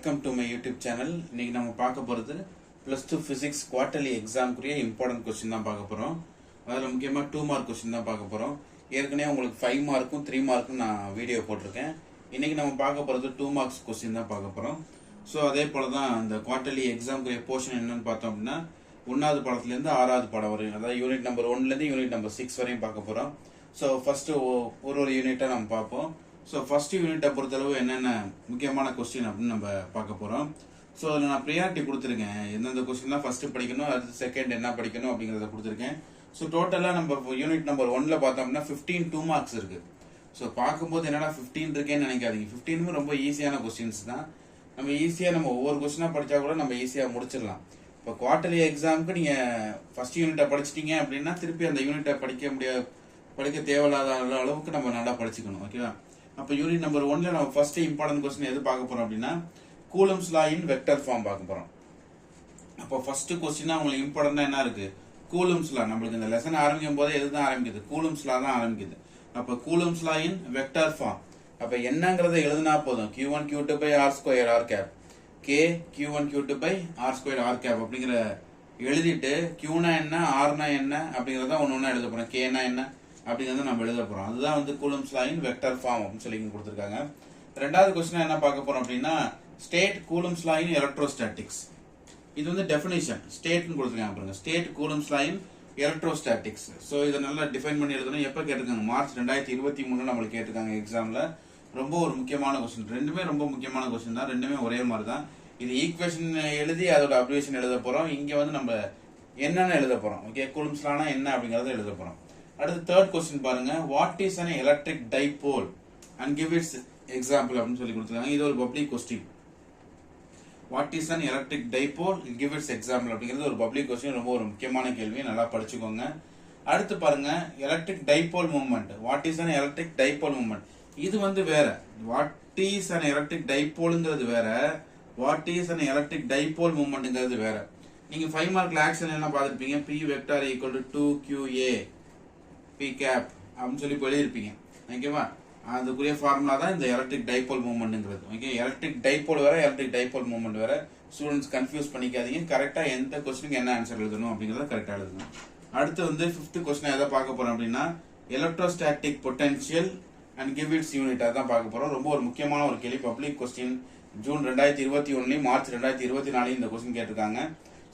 Welcome to my YouTube channel. இன்னைக்கு நம்ம பார்க்க போகிறது +2 ஃபிசிக்ஸ் குவார்டர்லி எக்ஸாம்க்குரிய இம்பார்ட்டன்ட் கொஸ்டின் தான் பார்க்க போகிறோம். அதில் முக்கியமாக 2 மார்க் கொஸ்டின் தான் பார்க்க போகிறோம். ஏற்கனவே உங்களுக்கு 5 மார்க்கும் 3 மார்க்கும் நான் வீடியோ போட்டிருக்கேன். இன்னைக்கு நம்ம பார்க்க போகிறது 2 மார்க்ஸ் கொஸ்டின் தான் பார்க்க போகிறோம். ஸோ அதே போல் தான் இந்த குவார்டர்லி எக்ஸாம்க்குரிய போர்ஷன் என்னன்னு பார்த்தோம் அப்படின்னா 1வது பாடத்துலேருந்து 6வது பாடம் வரையும், அதாவது யூனிட் நம்பர் 1லேருந்து யூனிட் நம்பர் 6 வரையும் பார்க்க போகிறோம். ஸோ ஃபஸ்ட்டு ஒரு யூனிட்டாக நம்ம பார்ப்போம். ஸோ ஃபர்ஸ்ட் யூனிட்டை பொறுத்தளவு என்னென்ன முக்கியமான கொஸ்டின் அப்படின்னு நம்ம பார்க்க போகிறோம். ஸோ அதில் நான் ப்ரியாரிட்டி கொடுத்துருக்கேன், எந்தெந்த கொஸ்டின்லாம் ஃபஸ்ட்டு படிக்கணும், அடுத்து செகண்ட் என்ன படிக்கணும் அப்படிங்கிறத கொடுத்துருக்கேன். ஸோ டோட்டலாக நம்ம யூனிட் நம்பர் 1ல் பார்த்தோம்னா 15 2 மார்க்ஸ் இருக்குது. ஸோ பார்க்கும்போது என்னடா 15 இருக்கேன்னு நினைக்காதீங்க. 15 ரொம்ப ஈஸியான கொஸ்டின்ஸ் தான். நம்ம ஈஸியாக நம்ம ஒவ்வொரு கொஸ்டினாக படித்தா கூட நம்ம ஈஸியாக முடிச்சிடலாம். இப்போ குவார்டர்லி எக்ஸாமுக்கு நீங்கள் ஃபஸ்ட் யூனிட்டை படிச்சிட்டிங்க அப்படின்னா திருப்பி அந்த யூனிட்டை படிக்க தேவையில்லாத அளவுக்கு நம்ம நல்லா படிச்சுக்கணும். ஓகேவா? அப்போ யூனிட் நம்பர் 1ல் நம்ம ஃபர்ஸ்ட் இம்பார்ட்டன்ட் கொஸ்டின் எது பார்க்க போறோம் அப்படின்னா கூலம்ஸ் லா இன் வெக்டர் ஃபார்ம் பார்க்க போறோம். அப்போ ஃபர்ஸ்ட் கொஸ்டினா உங்களுக்கு இம்பார்ட்டன்டா என்ன இருக்கு? கூலம்ஸ் லா. நம்மளுக்கு இந்த லெசன் ஆரம்பிக்கும் போதே எதுதான் ஆரம்பிக்குது? கூலம்ஸ் லா தான் ஆரம்பிக்குது. அப்போ கூலம்ஸ் லா இன் வெக்டர் ஃபார்ம். அப்போ என்னங்கிறத எழுதுனா போதும், q1 q2 by r square r cap, k q1 q2 by r square r cap அப்படிங்கிற எழுதிட்டு qனா என்ன rனா என்ன அப்படிங்கறத ஒண்ணு எழுத போறோம். kனா என்ன அப்படிங்கறத நம்ம எழுத போறோம். அதுதான் வந்து கூலம்ஸ் லா இன் வெக்டர் ஃபார்ம் அப்படின்னு சொல்லி கொடுத்துருக்காங்க. ரெண்டாவது கொஸ்டின் என்ன பார்க்க போறோம் அப்படின்னா state coulombs law in electrostatics. இது வந்து டெஃபினிஷன் ஸ்டேட்னு கொடுத்துருக்காங்க பாருங்க. State coulombs law in electrostatics. So இதை நல்லா டிஃபைன் பண்ணி எழுதணும். எப்போ கேட்டிருக்காங்க? மார்ச் 2023 நம்மளுக்கு கேட்டிருக்காங்க எக்ஸாம்ல. ரொம்ப ஒரு முக்கியமான கொஸ்டின். ரெண்டுமே ரொம்ப முக்கியமான கொஸ்டின் தான். ரெண்டுமே ஒரே மாதிரி தான். இது ஈக்குவேஷன் எழுதி அதோட அப்ரிவேஷன் எழுத போறோம். இங்க வந்து நம்ம என்னன்னு எழுத போறோம். ஓகே, கூலம்ஸ் லானா என்ன அப்படிங்கறத எழுத போறோம். அடுத்து தேர்ட் கொஸ்டின் பாருங்க, what is an electric dipole and give its example அப்படின்னு சொல்லி கொடுத்துருக்காங்க. இது ஒரு public question. What is an electric dipole give its example அப்படிங்கிறது ஒரு பப்ளிக் கொஸ்டின். ரொம்ப ஒரு முக்கியமான கேள்வி, நல்லா படிச்சுக்கோங்க. அடுத்து பாருங்க, electric dipole moment. What is an electric dipole moment. இது வந்து வேற. வாட் இஸ் an எலக்ட்ரிக் டைபோல்ங்கிறது வேற, what is an electric dipole மூவ்மெண்ட்ங்கிறது வேற. நீங்க 5 மார்க்ல ஆக்ஷன் என்ன பார்த்துருப்பீங்க? P vector equal to 2QA P cap அப்படின்னு சொல்லி எழுதிருப்பீங்க. ஓகேவா? அதுக்குரிய ஃபார்முலா தான் இந்த எலக்ட்ரிக் டைபோல் மூவ்மெண்ட்ங்கிறது. ஓகே, எலக்ட்ரிக் டைபோல் வேற, எலக்ட்ரிக் டைபோல் மூவ்மெண்ட் வேற. ஸ்டூடெண்ட்ஸ் கன்ஃபியூஸ் பண்ணிக்காதீங்க. கரெக்டா எந்த கொஸ்டினுக்கு என்ன ஆன்சர் எழுதணும் அப்படிங்கறத கரெக்டா எழுதணும். அடுத்து வந்து 5th கொஸ்டின் எதை பார்க்க போறோம் அப்படின்னா electrostatic potential and give its unit. அதான் பார்க்க போறோம். ரொம்ப ஒரு முக்கியமான ஒரு கேள்வி, பப்ளிக் கொஸ்டின். ஜூன் 2021 மார்ச் 2024 இந்த கொஸ்டின் கேட்டிருக்காங்க.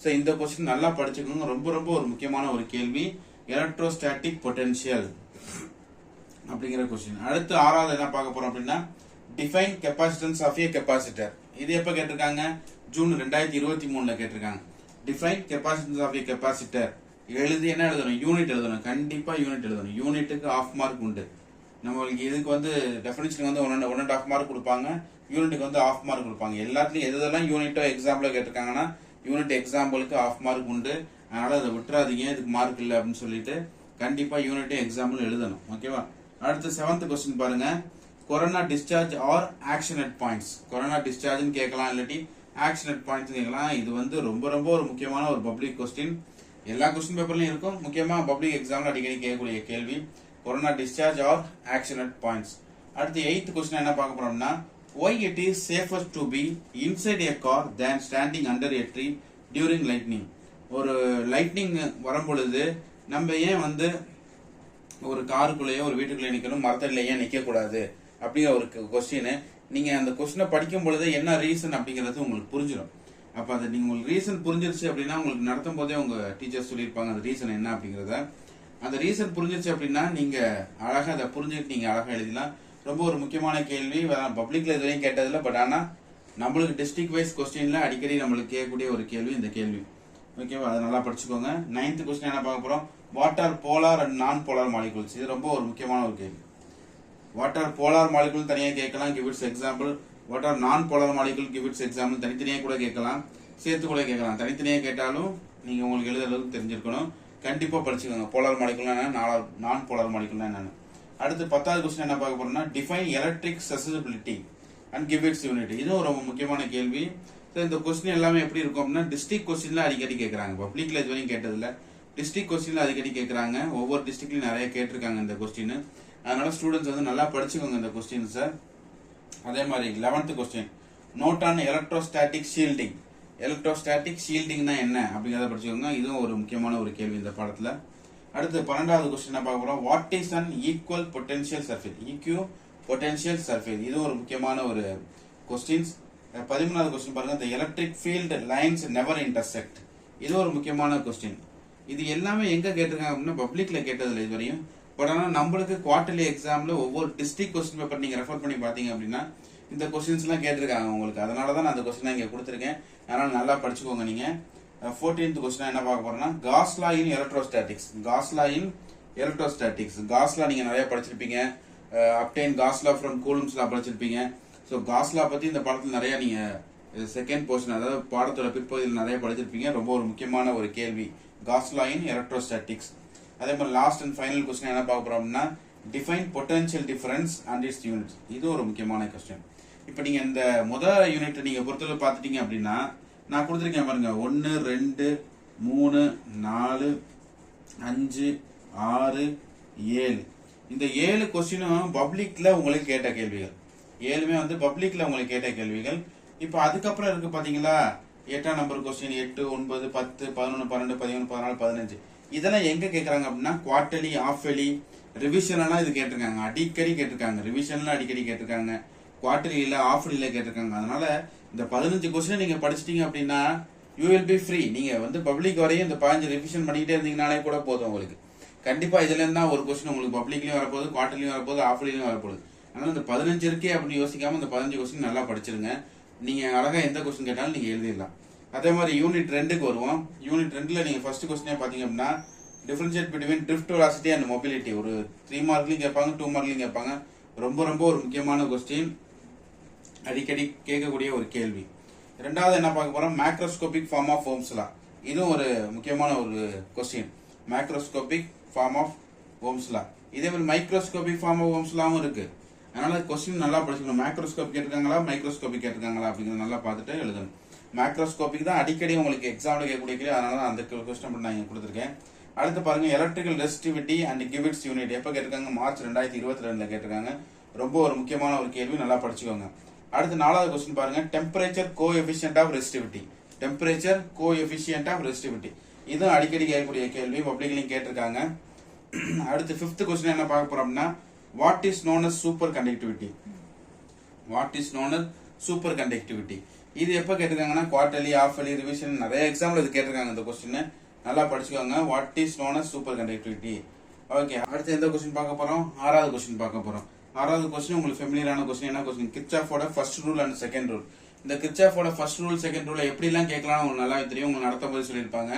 ஸோ இந்த கொஸ்டின் நல்லா படிச்சுக்கோங்க. ரொம்ப ரொம்ப ஒரு முக்கியமான ஒரு கேள்வி, எலக்ட்ரோஸ்டாட்டிக் பொட்டன்ஷியல் அப்படிங்கிற கொஸ்டின். அடுத்து 6வது என்ன பார்க்க போறோம் அப்படின்னா define capacitance of a capacitor. இது எப்ப கேட்டிருக்காங்க? ஜூன் 2023 கேட்டிருக்காங்க. Define capacitance of a capacitor எழுதி என்ன எழுதணும்? யூனிட் எழுதணும். கண்டிப்பா யூனிட் எழுதணும். யூனிட்டுக்கு ½ மார்க் உண்டு. நம்மளுக்கு இதுக்கு வந்து டெஃபினிஷன் வந்து 1.5 மார்க் கொடுப்பாங்க, யூனிட்டுக்கு வந்து ½ மார்க் கொடுப்பாங்க. எல்லாத்துலயும் எதெல்லாம் யூனிட்டோ எக்ஸாம்பிளோ கேட்டிருக்காங்கன்னா யூனிட் எக்ஸாம்பிளுக்கு ½ மார்க் உண்டு. அதனால அதை விட்டுறாதீங்க, இதுக்கு மார்க் இல்லை அப்படின்னு சொல்லிட்டு கண்டிப்பா யூனிட் எக்ஸாம்பிள் எழுதணும். ஓகேவா? அடுத்து 7th கொஸ்டின் பாருங்க, corona discharge or action at points. Corona டிஸ்சார்ஜ்னு கேட்கலாம், இல்லாட்டி ஆக்ஷன் அட் பாயிண்ட்ஸ் கேட்கலாம். இது வந்து ரொம்ப ரொம்ப ஒரு முக்கியமான ஒரு பப்ளிக் கொஸ்டின். எல்லா கொஸ்டின் பேப்பர்லயும் இருக்கும், முக்கியமா பப்ளிக் எக்ஸாம்ல அடிக்கடி கேட்கக்கூடிய கேள்வி, corona discharge or action at points. அடுத்து 8th கொஸ்டின் என்ன பார்க்க போறோம்னா why it is safer to be inside a car than standing under a tree during lightning. ஒரு லைட்னிங் வரும் பொழுது நம்ம ஏன் வந்து ஒரு காருக்குள்ளேயோ ஒரு வீட்டுக்குள்ளேயே நிக்கணும், மரத்தடியில ஏன் நிக்க கூடாது அப்படிங்கிற ஒரு கொஸ்டின். நீங்க அந்த கொஸ்டினை படிக்கும் பொழுது என்ன ரீசன் அப்படிங்கிறது உங்களுக்கு புரிஞ்சிடும். அப்ப அது நீங்க உங்களுக்கு ரீசன் புரிஞ்சிருச்சு அப்படின்னா உங்களுக்கு நடத்தும் போதே உங்க டீச்சர் சொல்லியிருப்பாங்க அந்த ரீசன் என்ன அப்படிங்கறத. அந்த ரீசன் புரிஞ்சிருச்சு அப்படின்னா நீங்க அழகா அதை புரிஞ்சுட்டு நீங்க அழகா எழுதலாம். ரொம்ப ஒரு முக்கியமான கேள்வி, பப்ளிக்ல இதுவரையும் கேட்டதில்ல. பட் ஆனா நம்மளுக்கு டிஸ்ட்ரிக்ட் வைஸ் கொஸ்டின்ல அடிக்கடி நம்மளுக்கு கேட்கக்கூடிய ஒரு கேள்வி இந்த கேள்வி. ஓகேவா? அதை நல்லா படிச்சுக்கோங்க. 9th கொஸ்டின் என்ன பார்க்க போறோம், வாட் ஆர் போலார் அண்ட் நான் போலார் மாலிகுல்ஸ். இது ரொம்ப ஒரு முக்கியமான ஒரு கேள்வி. வாட் ஆர் போலார் மாலிகுல் தனியா கேட்கலாம், give its example. What are non polar molecule, give its example. தனித்தனியா கூட கேட்கலாம், சேர்த்து கூட கேட்கலாம். தனித்தனியா கேட்டாலும் நீங்க உங்களுக்கு எழுத அளவுக்கு தெரிஞ்சிருக்கணும். கண்டிப்பா படிச்சுக்கோங்க. போலார் மாலிகுல்னா என்ன, நான் போலார் மாலிகுல்னா என்னன்னு. அடுத்து 10th கொஸ்டின் என்ன பார்க்க போறோம்னா define electric susceptibility and give its unit. இதுவும் ரொம்ப முக்கியமான கேள்வி. இந்த கொஸ்டின் எல்லாமே எப்படி இருக்கும் அப்படின்னா டிஸ்ட்ரிக்ட் கொஸ்டின்ல அடிக்கடி கேட்கறாங்க. பப்ளிக்ல இதுவரையும் கேட்டதில்ல, டிஸ்ட்ரிக்ட் கொஸ்டின்ல அடிக்கடி கேட்கறாங்க. ஒவ்வொரு டிஸ்ட்ரிக்ட்லயும் நிறைய கேட்டிருக்காங்க இந்த கொஸ்டின். அதனால ஸ்டூடெண்ட்ஸ் வந்து நல்லா படிச்சுக்கோங்க இந்த கொஸ்டின்ஸை. அதே மாதிரி 11th question, note on electrostatic shielding. Electrostatic ஷீல்டிங்னா என்ன அப்படிங்கிறத படிச்சுக்கோங்க. இதுவும் ஒரு முக்கியமான ஒரு கேள்வி இந்த பாடத்துல. அடுத்து 12வது கொஸ்டின் பார்க்க போறோம். What is an equal potential surface? EQ potential surface. இது ஒரு முக்கியமான ஒரு கொஸ்டின்ஸ். 13வது கொஸ்டின் பாருங்க. the electric field lines never intersect. இது ஒரு முக்கியமான கொஸ்டின். இது எல்லாமே எங்க கேட்டிருக்காங்க அப்படின்னா பப்ளிக்ல கேட்டதில்லை இது வரையும். பட் ஆனால் நம்மளுக்கு குவார்டர்லி எக்ஸாம்ல ஒவ்வொரு டிஸ்ட்ரிக்ட் கொஸ்டின் பேப்பர் நீங்க ரெஃபர் பண்ணி பாத்தீங்க அப்படின்னா இந்த கொஸ்டின்ஸ் எல்லாம் கேட்டிருக்காங்க உங்களுக்கு. அதனாலதான் நான் அந்த கொஸ்டின் இங்க கொடுத்துருக்கேன். அதனால நல்லா படிச்சுக்கோங்க நீங்க. 14th கொஸ்டின் என்ன பார்க்க போறோம்னா Gauss law in electrostatics. Gauss law in electrostatics. Gauss law நீங்க நிறைய படிச்சிருப்பீங்க. Obtain Gauss law from Coulomb's law படிச்சிருப்பீங்க. ஸோ காஸ் லா பத்தி இந்த பாடத்தில் நிறைய நீங்க செகண்ட் போர்ஷன் அதாவது பாடத்தோட பிற்பகுதியில் நிறைய படிச்சிருப்பீங்க. ரொம்ப ஒரு முக்கியமான ஒரு கேள்வி காஸ் லா இன் எலக்ட்ரோஸ்டாட்டிக்ஸ். அதே மாதிரி லாஸ்ட் அண்ட் ஃபைனல் கொஸ்டின் என்ன பார்க்க போறோம்னா define potential difference and it's units. இது ஒரு முக்கியமான கொஸ்டின். இப்போ நீங்க இந்த முதல் யூனிட் நீங்க பொறுத்தவரை பார்த்துட்டீங்க அப்படின்னா நான் கொடுத்துருக்கேன் பாருங்க 1 2 3 4 5 6 7. இந்த 7 கொஸ்டினும் பப்ளிக்ல உங்களுக்கு கேட்ட கேள்விகள். 7மே வந்து பப்ளிக்ல உங்களுக்கு கேட்ட கேள்விகள். இப்போ அதுக்கப்புறம் இருக்கு பாத்தீங்களா 8ஆம் நம்பர் கொஸ்டின் 8 9 10 11 12 13 14 15. இதெல்லாம் எங்க கேக்குறாங்க அப்படின்னா குவார்டர்லி ஆஃபலி ரிவிஷன் எல்லாம் இது கேட்டிருக்காங்க. அடிக்கடி கேட்டிருக்காங்க. ரிவிஷன்ல அடிக்கடி கேட்டிருக்காங்க. குவார்டர்லியில ஆஃபலில கேட்டிருக்காங்க. அதனால இந்த 15 கொஸ்டின் நீங்க படிச்சிட்டீங்க அப்படின்னா யூ வில் பி ஃப்ரீ. நீங்க வந்து பப்ளிக் வரையும் இந்த 15 ரிவிஷன் பண்ணிக்கிட்டே இருந்தீங்கனாலே கூட போதும் உங்களுக்கு. கண்டிப்பா இதுல இருந்தா ஒரு கொஸ்டின் உங்களுக்கு பப்ளிக்லயும் வரப்போகுது, குவார்டர்லயும் வரப்போகுது, ஆஃபலியும் வரப்போகுது. அதனால இந்த 15 இருக்கே அப்படின்னு யோசிக்காம இந்த 15 கொஸ்டின் நல்லா படிச்சிருங்க. நீங்க அழகா எந்த கொஸ்டின் கேட்டாலும் நீங்க எழுதிடலாம். அதே மாதிரி யூனிட் 2க்கு வருவோம். யூனிட் 2ல நீங்க ஃபர்ஸ்ட் கொஸ்டினே பாத்தீங்க அப்படின்னா differentiate between drift velocity and mobility. ஒரு 3 மார்க்லயும் கேட்பாங்க, 2 மார்க்லயும் கேட்பாங்க. ரொம்ப ரொம்ப ஒரு முக்கியமான கொஸ்டின், அடிக்கடி கேட்கக்கூடிய ஒரு கேள்வி. ரெண்டாவது என்ன பார்க்க போறோம் macroscopic form of Ohm's law. இதுவும் ஒரு முக்கியமான ஒரு question. Macroscopic form of Ohm's law. இதே மாதிரி மைக்ரோஸ்கோபிக் ஃபார்ம் ஆஃப் ஓம்ஸ் லாவும் இருக்கு. அதனால கொஸ்டின் நல்லா படிச்சுக்கணும். மேக்ரோஸ்கோபிக் கேட்டிருக்காங்களா மைக்ரோஸ்கோபிக் கேட்டிருக்காங்களா அப்படிங்கறத நல்லா பார்த்துட்டு எழுதணும். மேக்ரோஸ்கோபிக் தான் அடிக்கடி உங்களுக்கு எக்ஸாம்ல கேட்கக்கூடிய கேள்வி. அதனால தான் அந்த கொஸ்டின் நான் இங்க கொடுத்துருக்கேன். அடுத்து பாருங்க எலக்ட்ரிக்கல் ரெசிஸ்டிவிட்டி அண்ட் கிவ்இட்ஸ் யூனிட். எப்ப கேட்டிருக்காங்க மார்ச் 2022 கேட்டிருக்காங்க. ரொம்ப ஒரு முக்கியமான ஒரு கேள்வி, நல்லா படிச்சுக்கோங்க. அடுத்து 4வது கொஸ்டின் பாருங்க temperature coefficient of resistivity. Temperature coefficient of resistivity இதுவும் அடிக்கடி கேட்கக்கூடிய கேள்வி, பப்ளிக்லயும் கேட்டிருக்காங்க. அடுத்து 5th கொஸ்டின் என்ன பார்க்க போறோம்னா what is known as superconductivity. What is known as superconductivity. இது எப்ப கேட்டிருக்காங்கன்னா குவார்டர்லி ஆஃபலி ரிவிஷன் நிறைய எக்ஸாம்ல இது கேட்டிருக்காங்க. இந்த கொஸ்டின் நல்லா படிச்சுக்கோங்க. What is known as superconductivity. Okay, அடுத்து எந்த கொஸ்டின் பார்க்க போறோம் 6வது கொஸ்டின் பார்க்க போறோம். 6வது கொஸ்டின் உங்களுக்கு ஃபெமிலியரான கொஸ்டின். என்ன கொஸ்டின் கிர்ச்சாஃபோட first rule and second rule. இந்த கிர்ச்சாஃபோட ஃபர்ஸ்ட் ரூல் செகண்ட் ரூல் எப்படி எல்லாம் கேட்கலாம் உங்களுக்கு நல்லா தெரியும். உங்களுக்கு நடத்தும் போது சொல்லியிருப்பாங்க.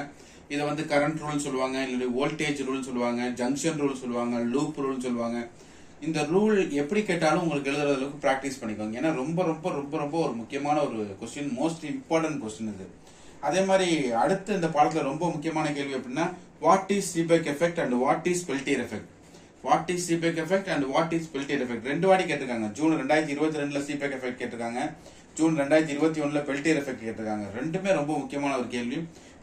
இதை வந்து கரண்ட் ரூல் சொல்லுவாங்க, இல்லை வோல்டேஜ் ரூல் சொல்லுவாங்க, ஜங்ஷன் ரூல் சொல்லுவாங்க, லூப் ரூல் சொல்லுவாங்க. இந்த ரூல் எப்படி கேட்டாலும் உங்களுக்கு எழுதுற அளவுக்கு பிராக்டிஸ் பண்ணிக்கோங்க. ஏன்னா ரொம்ப ரொம்ப ரொம்ப ரொம்ப ஒரு முக்கியமான ஒரு கொஸ்டின், மோஸ்ட் இம்பார்ட்டன்ட் கொஸ்டின் இது. அதே மாதிரி அடுத்து இந்த பாடத்துல ரொம்ப முக்கியமான கேள்வி அப்படின்னா what is Seebeck effect and what is Peltier effect. What is Seebeck effect and what is Peltier effect 2 வாட்டி கேட்டிருக்காங்க. ஜூன் 2022 சீபெக் எஃபெக்ட் கேட்டிருக்காங்க. ஜூன் 2021 பெல்டியர் எஃபெக்ட் கேட்டிருக்காங்க. ரெண்டுமே ரொம்ப முக்கியமான ஒரு கேள்வி.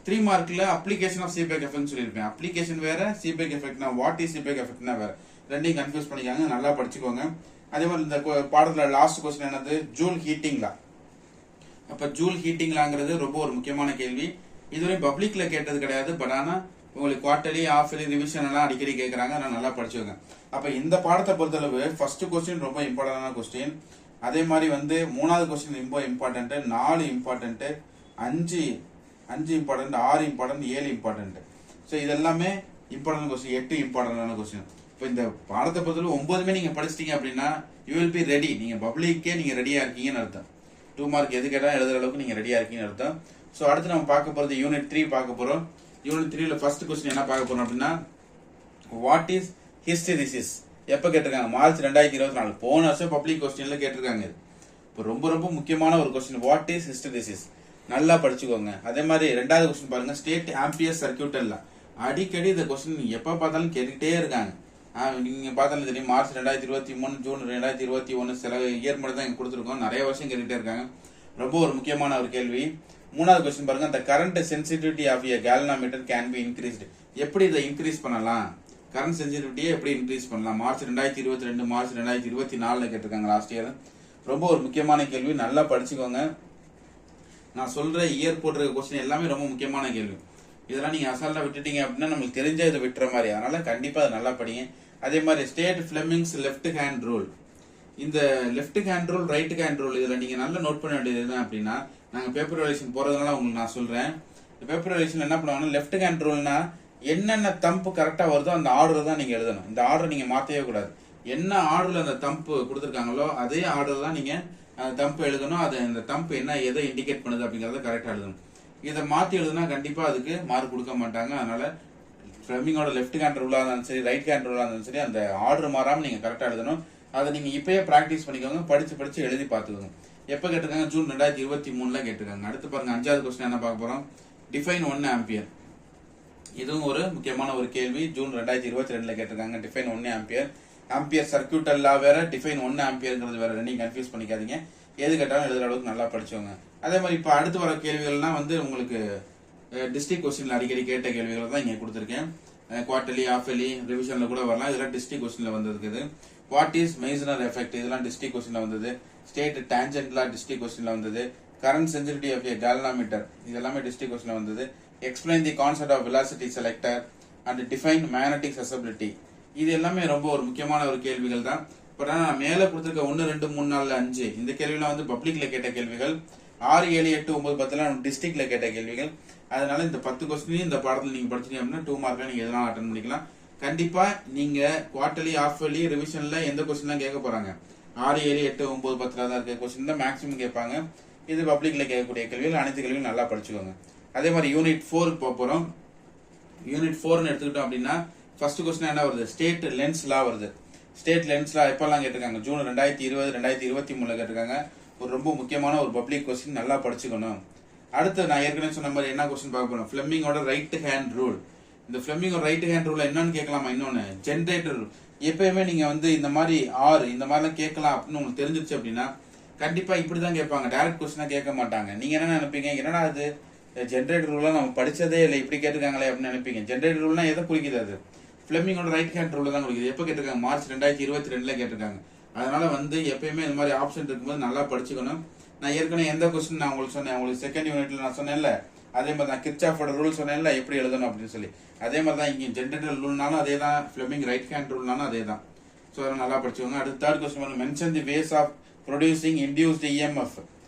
3 மார்க்ல அப்ளிகேஷன் ஆஃப் சீபெக் எஃபெக்ட் சொல்லியிருப்பேன். அப்ளிகேஷன் வேற, சீபெக் எஃபெக்ட்னா வாட் இஸ் சீபெக் எஃபெக்ட்னா வேற. ரெண்டையும் கன்ஃபியூஸ் பண்ணிக்காங்க, நல்லா படிச்சுக்கோங்க. அதே மாதிரி இந்த பாடத்துல லாஸ்ட் கொஸ்டின் என்னது ஜூல் ஹீட்டிங் லா. அப்ப ஜூல் ஹீட்டிங் லாங்கிறது ரொம்ப ஒரு முக்கியமான கேள்வி. இதுவரை பப்ளிக்ல கேட்டது கிடையாது. பட் ஆனா உங்களுக்கு குவார்டர்லி ஆஃபலி ரிவிஷன் எல்லாம் அடிக்கடி கேட்கறாங்க. நான் நல்லா படிச்சுக்கோங்க. அப்ப இந்த பாடத்தை பொறுத்தளவு ஃபர்ஸ்ட் கொஸ்டின் ரொம்ப இம்பார்ட்டன்டான கொஸ்டின். அதே மாதிரி வந்து 3வது கொஸ்டின் ரொம்ப important, 4 important, 5 important, 6 important, 7 important. So இதெல்லாமே இம்பார்ட்டன்ட் கொஸ்டின். 8 இம்பார்ட்டன்டான கொஸ்டின். இப்போ இந்த பாடத்தை பொறுத்தளவு 9மே நீங்க படிச்சிட்டீங்க அப்படின்னா யூ வில் பி ரெடி. நீங்க பப்ளிக்கே நீங்க ரெடியா இருக்கீங்கன்னு அர்த்தம். 2 மார்க் எது கேட்டா எழுதுற அளவுக்கு நீங்க ரெடியா இருக்கீங்கன்னு அர்த்தம். ஸோ அடுத்து நம்ம பார்க்க போறது யூனிட் 3 பார்க்க போறோம். யூனிட் 3ல ஃபர்ஸ்ட் கொஸ்டின் என்ன பார்க்க போறோம் அப்படின்னா வாட் இஸ் ஹிஸ்டெரிசிஸ். எப்ப கேட்டிருக்காங்க மார்ச் 2024. போன வருஷம் பப்ளிக் கொஸ்டின்ல கேட்டிருக்காங்க. இப்போ ரொம்ப ரொம்ப முக்கியமான ஒரு கொஸ்டின் வாட் இஸ் ஹிஸ்டெரிசிஸ், நல்லா படிச்சுக்கோங்க. அதே மாதிரி 2வது கொஸ்டின் பாருங்க ஸ்டேட் ஆம்பியர் சர்க்யூட்டல்ல. அடிக்கடி இந்த கொஸ்டின் எப்ப பார்த்தாலும் கேட்டுக்கிட்டே இருக்காங்க. நீங்க பார்த்தாலும் தெரியும் மார்ச் 2023 ஜூன் 2021 சில இயர் மட்டும் தான் கொடுத்துருக்கோம். நிறைய வருஷம் கேட்டுக்கிட்டே இருக்காங்க. ரொம்ப ஒரு முக்கியமான ஒரு கேள்வி. 3வது கொஸ்டின் பாருங்க the current sensitivity of a galvanometer can be increased. எப்படி இதை இன்க்ரீஸ் பண்ணலாம், கரண்ட் சென்சிட்டிவிட்டியை எப்படி இன்க்ரீஸ் பண்ணலாம். மார்ச் 2022 மார்ச் 2024 கேட்டிருக்காங்க லாஸ்ட் இயர். ரொம்ப ஒரு முக்கியமான கேள்வி, நல்லா படிச்சுக்கோங்க. நான் சொல்ற இயர் போட்டிருக்க கொஸ்டின் எல்லாமே ரொம்ப முக்கியமான கேள்வி. இதெல்லாம் நீங்க அசால்ட்டா விட்டுட்டீங்க அப்படின்னா நம்மளுக்கு தெரிஞ்ச இதை விட்டுற மாதிரி. அதனால கண்டிப்பா அதை நல்லா படிங்க. அதே மாதிரி state Fleming's left hand rule. இந்த left hand rule right hand rule இதுல நீங்க நல்லா நோட் பண்ண வேண்டியது என்ன அப்படின்னா, நாங்க பேப்பர் வேல்யூஷன் போறதுனால உங்களுக்கு நான் சொல்றேன். பேப்பர் வேல்யூஷன் என்ன பண்ணுவாங்கன்னா, லெஃப்ட் ஹேண்ட் ரூல்னா என்னென்ன தம்பு கரெக்டா வருதோ அந்த ஆர்டர் தான் நீங்க எழுதணும். இந்த ஆர்டர் நீங்க மாத்தவே கூடாது. என்ன ஆர்டர்ல அந்த தம்பு கொடுத்துருக்காங்களோ அதே ஆர்டர் தான் நீங்க அந்த தம்பு எழுதணும். அது அந்த தம்பு என்ன எதை இண்டிகேட் பண்ணுது அப்படிங்கறத கரெக்டா எழுதணும். இதை மாத்தி எழுதுனா கண்டிப்பா அதுக்கு மார்க் கொடுக்க மாட்டாங்க. அதனால ஃபிளெமிங்கோட லெஃப்ட் ஹேண்ட் ரூலா இருந்தாலும் சரி ரைட் ஹேண்ட் ரூலா இருந்தாலும் சரி அந்த ஆர்டர் மாறாம நீங்க கரெக்டா எழுதணும். அதை நீங்க இப்பயே பிராக்டிஸ் பண்ணிக்கோங்க, படிச்சு எழுதி பார்த்துக்கோங்க. எப்ப கேட்டிருக்காங்க? ஜூன் 2023 கேட்டிருக்காங்க. அடுத்து பாருங்க 5வது கொஸ்டின் என்ன பார்க்க போறோம். Define 1 ampere. இதுவும் ஒரு முக்கியமான ஒரு கேள்வி. ஜூன் 2022 கேட்டிருக்காங்க. Define 1 ampere. ஆம்பியர் சர்க்யூட்டல் லா வேற, டிஃபைன் 1 ஆம்பியர்ங்கிறது வேற. ரெண்டையும் கன்ஃபியூஸ் பண்ணிக்காதீங்க. எது கேட்டாலும் எழுதுற அளவுக்கு நல்லா படிச்சோங்க. அதே மாதிரி இப்ப அடுத்து வர கேள்விகள்லாம் உங்களுக்கு டிஸ்ட்ரிக்ட் கொஸ்டின்ல அடிக்கடி கேட்ட கேள்விகள் தான் இங்க கொடுத்துருக்கேன். குவார்டர்லி, ஆஃபலி, ரிவிஷன்ல கூட வரலாம். இதெல்லாம் டிஸ்ட்ரிக்ட் கொஸ்டின்ல வந்திருக்குது. வாட் இஸ் மெய்சனர் எஃபெக்ட், இதெல்லாம் டிஸ்ட்ரிக்ட் கொஸ்டின்ல வந்தது. ஸ்டேட் டான்ஜென்ட் லா டிஸ்ட்ரிக்ட் கொஸ்டின்ல வந்தது. Current sensitivity of a galvanometer இதெல்லாமே டிஸ்ட்ரிக்ட் கொஸ்டின்ல வந்தது. Explain the concept of velocity selector and define magnetic susceptibility. இது எல்லாமே ரொம்ப ஒரு முக்கியமான ஒரு கேள்விகள் தான். பட் நான் மேல கொடுத்துருக்க 1, 2, 3, 4, 5 இந்த கேள்விலாம் பப்ளிக்ல கேட்ட கேள்விகள். 6, 7, 8, 9, 10 டிஸ்ட்ரிக்ட்ல கேட்ட கேள்விகள். அதனால இந்த 10 கொஸ்டினையும் இந்த பாடத்துல நீங்க படிச்சீங்க அப்படின்னா 2 மார்க்ல நீங்க எதனால அட்டன் பண்ணிக்கலாம். கண்டிப்பா நீங்க குவார்டர்லி, ஆஃபலி, ரிவிஷன்ல எந்த கொஸ்டின்லாம் கேட்க போறாங்க? 6, 7, 8, 9, 10 தான் இருக்க கொஸ்டின் தான் மேக்ஸிமம் கேட்பாங்க. இது பப்ளிக்ல கேட்கக்கூடிய கேள்விகள். அனைத்து கேள்வியும் நல்லா படிச்சுக்கோங்க. அதே மாதிரி யூனிட் 4 போக போறோம். யூனிட் 4 எடுத்துக்கிட்டோம் அப்படின்னா ஃபர்ஸ்ட் கொஸ்டின் என்ன வருது? ஸ்டேட் லென்ஸ் லா வருது. ஸ்டேட் லென்ஸ் லா எப்பெல்லாம் கேட்டிருக்காங்க? ஜூன் 2020, 2023 கேட்டிருக்காங்க. ஒரு ரொம்ப முக்கியமான ஒரு பப்ளிக் கொஸ்டின், நல்லா படிச்சுக்கணும். அடுத்து நான் ஏற்கனவே சொன்ன மாதிரி என்ன கொஸ்டின் பார்க்க போறோம்? ஃபிளெமிங்கோட ரைட் ஹேண்ட் ரூல். இந்த ஃபிளெமிங்கோட ரைட் ஹேண்ட் ரூல் என்னன்னு கேட்கலாமா? இன்னொன்னு ஜென்ரேட்டர் ரூல். எப்பயுமே நீங்க இந்த மாதிரி இந்த மாதிரிலாம் கேட்கலாம் அப்படின்னு உங்களுக்கு தெரிஞ்சிருச்சு அப்படின்னா கண்டிப்பா இப்படிதான் கேட்பாங்க. டைரக்ட் கொஸ்டினா கேட்க மாட்டாங்க. நீங்க என்ன நினைப்பீங்க? என்னடா அது ஜென்ரேட்டர் ரூல்லாம் நம்ம படிச்சதே இல்லை, இப்படி கேட்டிருக்காங்களே அப்படின்னு நினைப்பீங்க. ஜென்ரேட்டர் ரூல்னா எதை குறிக்குது? அது ஃபிளெமிங்கோட ரைட் ஹேண்ட் ரூல் தான் குறிக்குது. எப்போ கேட்டிருக்காங்க? மார்ச் 2022 கேட்டிருக்காங்க. அதனால எப்பயுமே இந்த மாதிரி ஆப்ஷன் இருக்கும்போது நல்லா படிச்சுக்கணும். நான் ஏற்கனவே எந்த கொஸ்டின் நான் உங்களுக்கு சொன்னேன், உங்களுக்கு செகண்ட் யூனிட்ல நான் சொன்னேன்ல, அதே மாதிரி தான் கிர்ச்சாஃபோட ரூல் சொன்னேன்ல எப்படி எழுதணும் அப்படின்னு சொல்லி. அதே மாதிரி தான் இங்கே ஜென்ரேட்டர் ரூல்னாலும் அதே தான், ஃபிளெமிங் ரைட் ஹேண்ட் ரூல்னாலும் அதே தான். ஸோ அதை நல்லா படிச்சுக்கோங்க. அடுத்து third question mention the ways of producing induced EMF.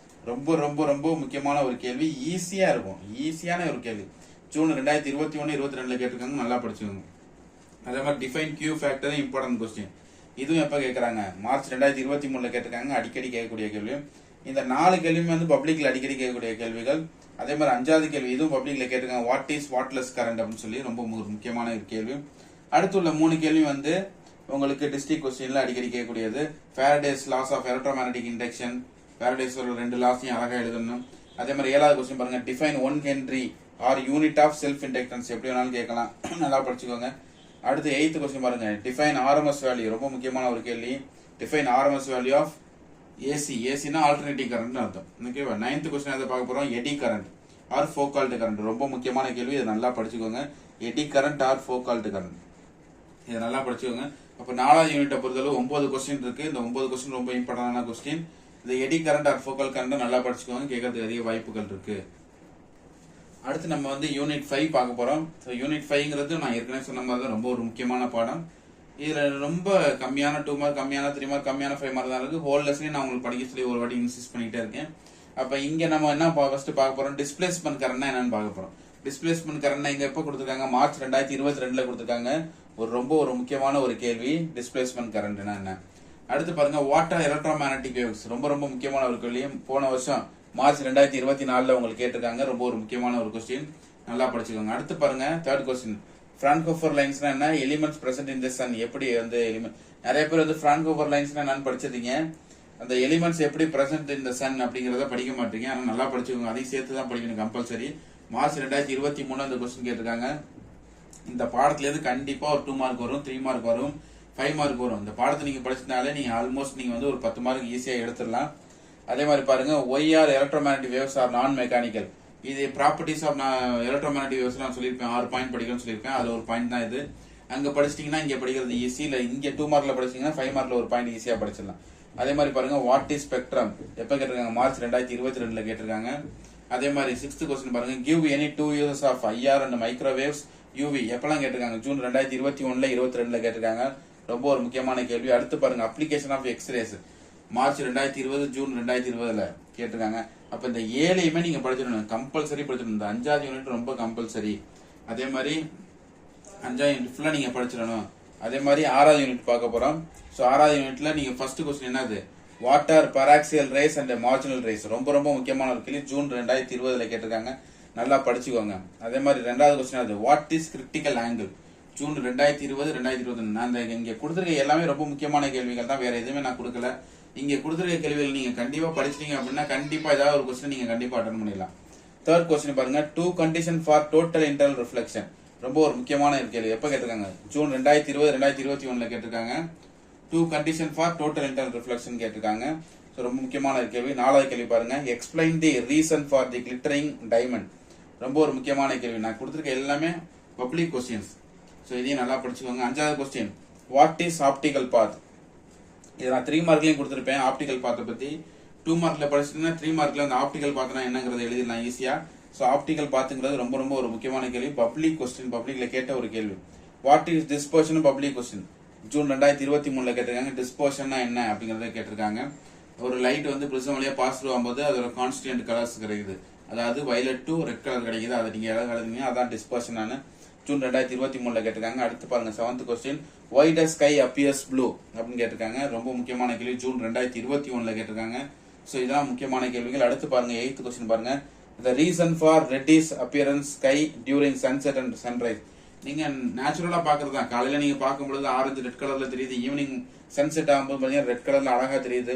ரொம்ப ரொம்ப ரொம்ப முக்கியமான ஒரு கேள்வி. ஈஸியா இருக்கும், ஈஸியான ஒரு கேள்வி. ஜூன் 2021, 2022 கேட்டிருக்காங்க. நல்லா படிச்சுக்கோங்க. அதே மாதிரி define Q factor important question. இதுவும் எப்ப கேட்கறாங்க? மார்ச் 2023 கேட்டிருக்காங்க. அடிக்கடி கேட்கக்கூடிய கேள்வி. இந்த 4 கேள்வியுமே பப்ளிக்ல அடிக்கடி கேட்கக்கூடிய கேள்விகள். அதே மாதிரி 5வது கேள்வி இதுவும் பப்ளிக்ல கேட்டிருக்காங்க. வாட் இஸ் வாட்லெஸ் கரண்ட் அப்படின்னு சொல்லி ரொம்ப முக்கியமான ஒரு கேள்வி. அடுத்துள்ள 3 கேள்வி உங்களுக்கு டிஸ்ட்ரிக்ட் கொஸ்டின்ல அடிக்கடி கேட்கக்கூடியது. Faraday's laws of electromagnetic induction. Faraday's 2 லாஸையும் அழகா எழுதணும். அதே மாதிரி 7வது கொஸ்டின் பாருங்க. Define 1 henry or unit of self inductance. எப்படி வேணாலும் கேட்கலாம், நல்லா படிச்சுக்கோங்க. அடுத்து 8th கொஸ்டின் பாருங்க. Define RMS value. ரொம்ப முக்கியமான ஒரு கேள்வி. Define RMS value of AC. ஏசினா ஆல்டர்னேட்டிவ் கரண்ட் அர்த்தம். ஓகேவா? 9th கொஸ்டின் எதை பார்க்க போறோம்? Eddy current or Foucault current. ரொம்ப முக்கியமான கேள்வி, இதை நல்லா படிச்சுக்கோங்க. Eddy current or Foucault current, இதை நல்லா படிச்சுக்கோங்க. அப்ப 4வது யூனிட்டை பொறுத்தளவு 9 கொஸ்டின் இருக்கு. இந்த 9 கொஸ்டின் ரொம்ப இம்பார்ட்டன்டான கொஸ்டின். இந்த எடி கரண்ட் ஆர் ஃபோகால் கரண்ட் நல்லா படிச்சுக்கோங்க, கேட்கறதுக்கு அதிக வாய்ப்புகள் இருக்கு. அடுத்து நம்ம யூனிட் 5 பார்க்க போறோம். யூனிட் 5ங்கிறது நான் ஏற்கனவே சொன்ன மாதிரி தான் ரொம்ப ஒரு முக்கியமான பாடம். இதுல ரொம்ப கம்மியான 2 மார்க், கம்மியான 3 மார்க், கம்மியான 5 மார்க் தான் இருக்கு. ஹோல் லெசனையும் நான் உங்களுக்கு படிக்க சொல்லி ஒரு வாட்டி இன்சிஸ்ட் பண்ணிட்டே இருக்கேன். அப்ப இங்க நம்ம என்ன ஃபர்ஸ்ட் பார்க்க போறோம்? டிஸ்பிளேஸ்மெண்ட் கரண்ட் என்னன்னு பார்க்க போறோம். டிஸ்பிளேஸ்மெண்ட் கரண்ட் இங்க எப்ப கொடுத்திருக்காங்க? மார்ச் 2022 கொடுத்திருக்காங்க. ரொம்ப ஒரு முக்கியமான ஒரு கேள்வி, டிஸ்பிளேஸ்மெண்ட் கரண்ட் என்ன. அடுத்து பாருங்க, வாட்டர் எலக்ட்ரோமேக்னெட்டிக் வேவ்ஸ். ரொம்ப ரொம்ப முக்கியமான ஒரு கேள்வி. போன வருஷம் மார்ச் 2024 உங்களுக்கு கேட்டிருக்காங்க. ரொம்ப ஒரு முக்கியமான ஒரு கொஸ்டின், நல்லா படிச்சுக்கோங்க. அடுத்து பாருங்க, தேர்ட் கொஸ்டின். ஃப்ரான்கோஃபர் லைன்ஸ்னா என்ன? Elements present in the sun. எப்படி நிறைய பேர் ஃப்ரான்கோஃபர் லைன்ஸ்னா என்னன்னு படிச்சிருக்கீங்க. அந்த எலிமெண்ட்ஸ் எப்படி பிரசன்ட் இன் தி சன் அப்படிங்கறத படிக்க மாட்டீங்க. ஆனா நல்லா படிச்சுக்கோங்க, அதையும் சேர்த்து தான் படிக்கணும் கம்பல்சரி. மார்ச் 2023 அந்த கொஸ்டின் கேட்டிருக்காங்க. இந்த பாடத்துல இருந்து கண்டிப்பா ஒரு 2 மார்க் வரும், 3 மார்க் வரும், 5 மார்க் வரும். இந்த பாடத்தை நீங்க படிச்சதுனாலே நீங்க ஆல்மோஸ்ட் நீங்க ஒரு 10 மார்க் ஈஸியா எடுத்துடலாம். அதே மாதிரி பாருங்க, ஒய்ஆர் எலக்ட்ரோமேக்னெட்டிக் வேவ்ஸ் ஆர் நான் மெக்கானிக்கல். இது ப்ராப்பர்ட்டிஸ் ஆஃப் எலக்ட்ரோமேக்னெட்டிக் வேவ்ஸ் நான் சொல்லியிருப்பேன். 6 பாயிண்ட் படிக்கணும்னு சொல்லியிருப்பேன். அதுல ஒரு பாயிண்ட் தான் இது. அங்க படிச்சிட்டீங்கன்னா இங்க படிக்கிறது ஈஸி. இல்ல இங்க 2 மார்க்ல படிச்சீங்கன்னா 5 மார்க்ல ஒரு பாயிண்ட் ஈஸியா படிச்சிடலாம். அதே மாதிரி பாருங்க வாட் இஸ் ஸ்பெக்ட்ரம் எப்ப கேட்டிருக்காங்க மார்ச் 2022ல கேட்டிருக்காங்க. அதே மாதிரி 6th கொஸ்டின் பாருங்க give any 2 uses of IR and microwaves UV எப்பெல்லாம் கேட்டிருக்காங்க ஜூன் 2021ல 22ல கேட்டிருக்காங்க. ரொம்ப ஒரு முக்கியமான கேள்வி. அடுத்து பாருங்க application of X-rays March 2020 June 2020ல கேட்டிருக்காங்க. அப்ப இந்த 7யுமே நீங்க படிச்சிடணும், கம்பல்சரி படிச்சிடணும். இந்த 5வது யூனிட் ரொம்ப கம்பல்சரி. அதே மாதிரி 5வது யூனிட் ஃபுல்லா நீங்க படிச்சிடணும். அதே மாதிரி 6வது யூனிட் பார்க்க போறோம். ஸோ 6வது யூனிட்ல நீங்க ஃபர்ஸ்ட் கொஸ்டின் என்னது what are paraxial rays and marginal rays ரொம்ப ரொம்ப முக்கியமான ஒரு கேள்வி. ஜூன் 2020ல கேட்டிருக்காங்க, நல்லா படிச்சுக்கோங்க. அதே மாதிரி 2வது கொஸ்டின் அது what is critical angle June 2020 2021. நான் இங்க கொடுத்துருக்க எல்லாமே ரொம்ப முக்கியமான கேள்விகள் தான், வேற எதுவுமே நான் கொடுக்கல. இங்க கொடுத்துருக்க கேள்விகள் நீங்க கண்டிப்பா படிச்சிட்டீங்க அப்படின்னா கண்டிப்பா ஏதாவது ஒரு கொஸ்டின் நீங்க கண்டிப்பா அட்டன் பண்ணிடலாம். 3rd கொஸ்டின் பாருங்க 2 condition for total internal reflection ரொம்ப ஒரு முக்கியமான கேள்வி. எப்ப கேட்டிருக்காங்க ஜூன் 2020 2021ல கேட்டிருக்காங்க. 2 condition for total internal reflection கேட்டிருக்காங்க. ஸோ ரொம்ப முக்கியமான கேள்வி. 4வது கேள்வி பாருங்க explain the reason for the glittering diamond ரொம்ப ஒரு முக்கியமான கேள்வி. நான் கொடுத்துருக்க எல்லாமே பப்ளிக் கொஸ்டின்ஸ். ஸோ இதையும் நல்லா படிச்சுக்கோங்க. 5வது கொஸ்டின் வாட் இஸ் ஆப்டிகல் பாத் இதை நான் 3 மார்க்லயும் கொடுத்துருப்பேன். ஆப்டிகல் பாத்தை பத்தி 2 மார்க்ல படிச்சுட்டீங்கன்னா 3 மார்க்ல அந்த ஆப்டிகல் பாத்னா என்னங்கிறத எழுதிடலாம் ஈஸியா. ஸோ ஆப்டிகல் பாத்துங்கிறது ரொம்ப ரொம்ப ஒரு முக்கியமான கேள்வி, பப்ளிக் கொஸ்டின், பப்ளிக்ல கேட்ட ஒரு கேள்வி. What is dispersion public question June 2023ல கேட்டிருக்காங்க. டிஸ்பர்ஷன்னா என்ன அப்படிங்கறத கேட்டிருக்காங்க. ஒரு லைட் வந்து பிரிசம் வழியா பாஸ் த்ரூ ஆகும்போது அதோட கான்ஸ்டியூண்ட் கலர்ஸ் கிடைக்குது, அதாவது வயலட் டு ரெட் கலர் கிடைக்குது. அதை நீங்க எதாவது எழுதுனீங்க அதான் டிஸ்பர்ஷன் ஜூன் 2023ல கேட்டிருக்காங்க. அடுத்து பாருங்க 7th question why does sky appears blue அப்படின்னு கேட்டிருக்காங்க. ரொம்ப முக்கியமான கேள்வி, ஜூன் 2021ல கேட்டிருக்காங்க. ஸோ இதான் முக்கியமான கேள்விகள். அடுத்து பாருங்க 8th கொஸ்டின் பாருங்க the reason for reddish appearance sky during sunset and sunrise. நீங்க நேச்சுரலா பாக்குறது தான், காலையில நீங்க பார்க்கும்போது ஆரஞ்சு ரெட் கலர்ல தெரியுது, ஈவினிங் சன்செட் ஆகும்போது பாத்தீங்கன்னா ரெட் கலர்ல அழகா தெரியுது.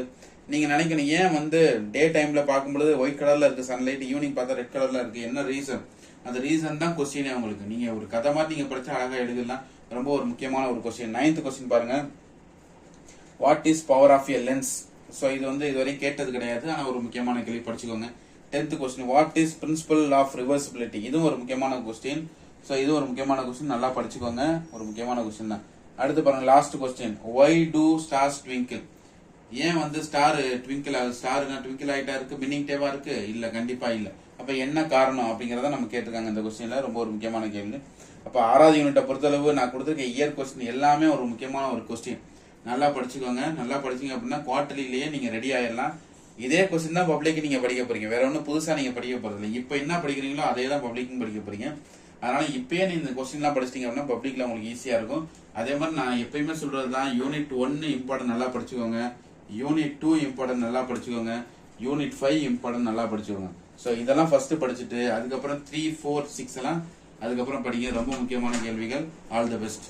நீங்க நினைக்கணும் ஏன் வந்து டே டைம்ல பார்க்கும்போது ஒயிட் கலர்ல இருக்கு சன்லைட், ஈவினிங் பார்த்தா ரெட் கலர்ல இருக்கு, என்ன ரீசன்? அந்த ரீசன் தான் கொஸ்டினே உங்களுக்கு. நீங்க ஒரு கதை மாதிரி நீங்க படிச்சா அழகா எழுதலாம். ரொம்ப ஒரு முக்கியமான ஒரு கொஸ்டின். 9th கொஸ்டின் பாருங்க what is power of a lens. So இது வந்து இதுவரை கேட்டது கிடையாது, ஆனா ஒரு முக்கியமான கேள்வி, படிச்சுக்கோங்க. 10th question what is principle of reversibility. இதுவும் ஒரு முக்கியமான கொஸ்டின். ஸோ இது ஒரு முக்கியமான கொஸ்டின், நல்லா படிச்சுக்கோங்க, ஒரு முக்கியமான கொஸ்டின் தான். அடுத்து பாருங்க last question why do stars twinkle. ஏன் வந்து ஸ்டார் ட்விங்கிள் ஆகுது? ஸ்டாருங்க ட்விங்கிள் ஆயிட்டா இருக்கு, மின்னிங் டேவா இருக்கு? இல்ல, கண்டிப்பா இல்ல. அப்ப என்ன காரணம் அப்படிங்கறத நம்ம கேட்டிருக்காங்க இந்த கொஸ்டின்ல. ரொம்ப ஒரு முக்கியமான கேள்வி. அப்ப 6வது யூனிட்டை பொறுத்தளவு நான் கொடுத்துருக்க இயர் கொஸ்டின் எல்லாமே ஒரு முக்கியமான ஒரு கொஸ்டின். நல்லா படிச்சுக்கோங்க. நல்லா படிச்சீங்க அப்படின்னா குவார்டர்லிலேயே நீங்க ரெடி ஆயிடலாம். இதே கொஸ்டின் தான் பப்ளிக் நீங்க படிக்க போறீங்க, வேற ஒன்றும் புதுசா நீங்க படிக்க போறது இல்லை. இப்ப என்ன படிக்கிறீங்களோ அதே தான் பப்ளிக்கும் படிக்க போறீங்க. அதனால இப்பயே நீங்க இந்த கொஸ்டின்லாம் படிச்சிட்டீங்க அப்படின்னா பப்ளிக்ல உங்களுக்கு ஈஸியா இருக்கும். அதே மாதிரி நான் எப்பயுமே சொல்றதுதான், யூனிட் 1 இம்பார்ட்டன்ட் நல்லா படிச்சுக்கோங்க, யூனிட் 2 இம்பார்ட்டன்ட் நல்லா படிச்சுக்கோங்க, யூனிட் 5 இம்பார்ட்டன்ட் நல்லா படிச்சுக்கோங்க. ஸோ இதெல்லாம் ஃபர்ஸ்ட் படிச்சுட்டு அதுக்கப்புறம் 3, 4, 6 எல்லாம் அதுக்கப்புறம் படிங்க. ரொம்ப முக்கியமான கேள்விகள். All the best.